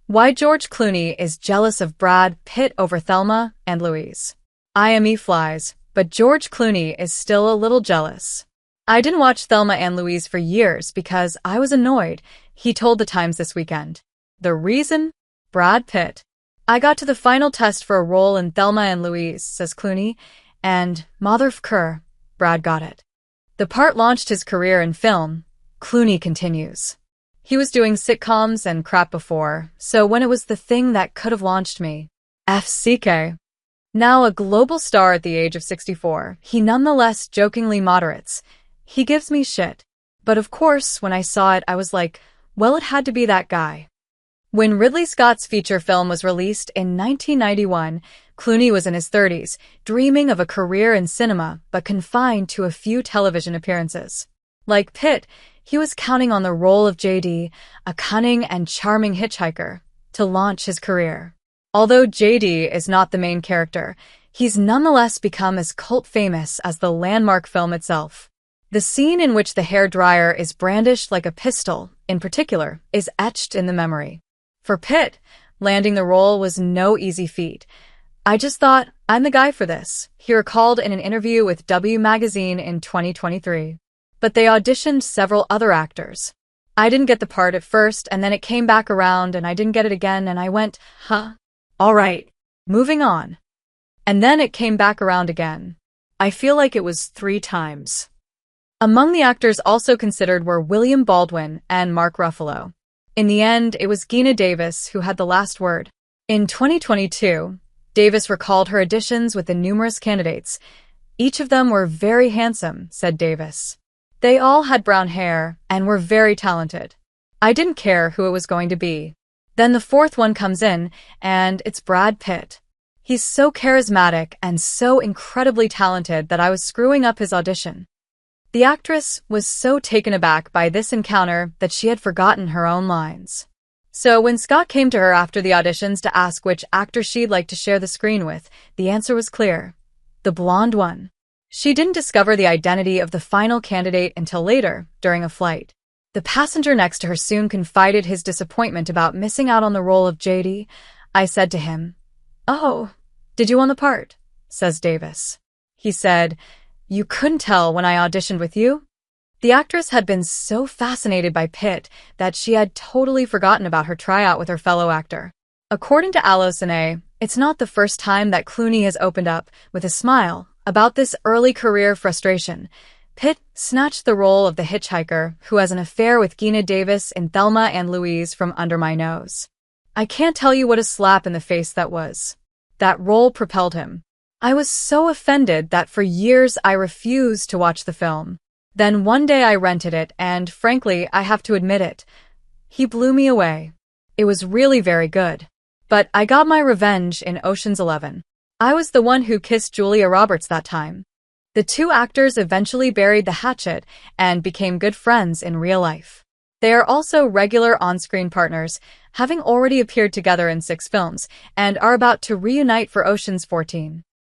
Why George Clooney is jealous of Brad Pitt over Thelma and Louise. IME flies, but George Clooney is still a little jealous. I didn't watch Thelma and Louise for years because I was annoyed, he told The Times this weekend. The reason? Brad Pitt. I got to the final test for a role in Thelma and Louise, says Clooney, and motherfucker, Brad got it. The part launched his career in film, Clooney continues. He was doing sitcoms and crap before, so when it was the thing that could have launched me. FCK. Now a global star at the age of 64, he nonetheless jokingly moderates. He gives me shit. But of course, when I saw it, I was like, well, it had to be that guy. When Ridley Scott's feature film was released in 1991, Clooney was in his 30s, dreaming of a career in cinema, but confined to a few television appearances. Like Pitt, he was counting on the role of JD, a cunning and charming hitchhiker, to launch his career. Although JD is not the main character, he's nonetheless become as cult famous as the landmark film itself. The scene in which the hairdryer is brandished like a pistol, in particular, is etched in the memory. For Pitt, landing the role was no easy feat. I just thought, I'm the guy for this, he recalled in an interview with W Magazine in 2023. But they auditioned several other actors. I didn't get the part at first, and then it came back around, and I didn't get it again, and I went, huh? All right, moving on. And then it came back around again. I feel like it was 3 times. Among the actors also considered were William Baldwin and Mark Ruffalo. In the end, it was Geena Davis who had the last word. In 2022, Davis recalled her auditions with the numerous candidates. Each of them were very handsome, said Davis. They all had brown hair and were very talented. I didn't care who it was going to be. Then the 4th one comes in, and it's Brad Pitt. He's so charismatic and so incredibly talented that I was screwing up his audition. The actress was so taken aback by this encounter that she had forgotten her own lines. So when Scott came to her after the auditions to ask which actor she'd like to share the screen with, the answer was clear. The blonde one. She didn't discover the identity of the final candidate until later, during a flight. The passenger next to her soon confided his disappointment about missing out on the role of JD. I said to him, "Oh, did you want the part?" says Davis. He said, "You couldn't tell when I auditioned with you?" The actress had been so fascinated by Pitt that she had totally forgotten about her tryout with her fellow actor. According to Allociné, it's not the first time that Clooney has opened up, with a smile, about this early career frustration. Pitt snatched the role of the hitchhiker who has an affair with Geena Davis in Thelma and Louise from under my nose. I can't tell you what a slap in the face that was. That role propelled him. I was so offended that for years I refused to watch the film. Then one day I rented it and, frankly, I have to admit it. He blew me away. It was really very good. But I got my revenge in Ocean's 11. I was the one who kissed Julia Roberts that time. The 2 actors eventually buried the hatchet and became good friends in real life. They are also regular on-screen partners, having already appeared together in 6 films, and are about to reunite for Ocean's 14.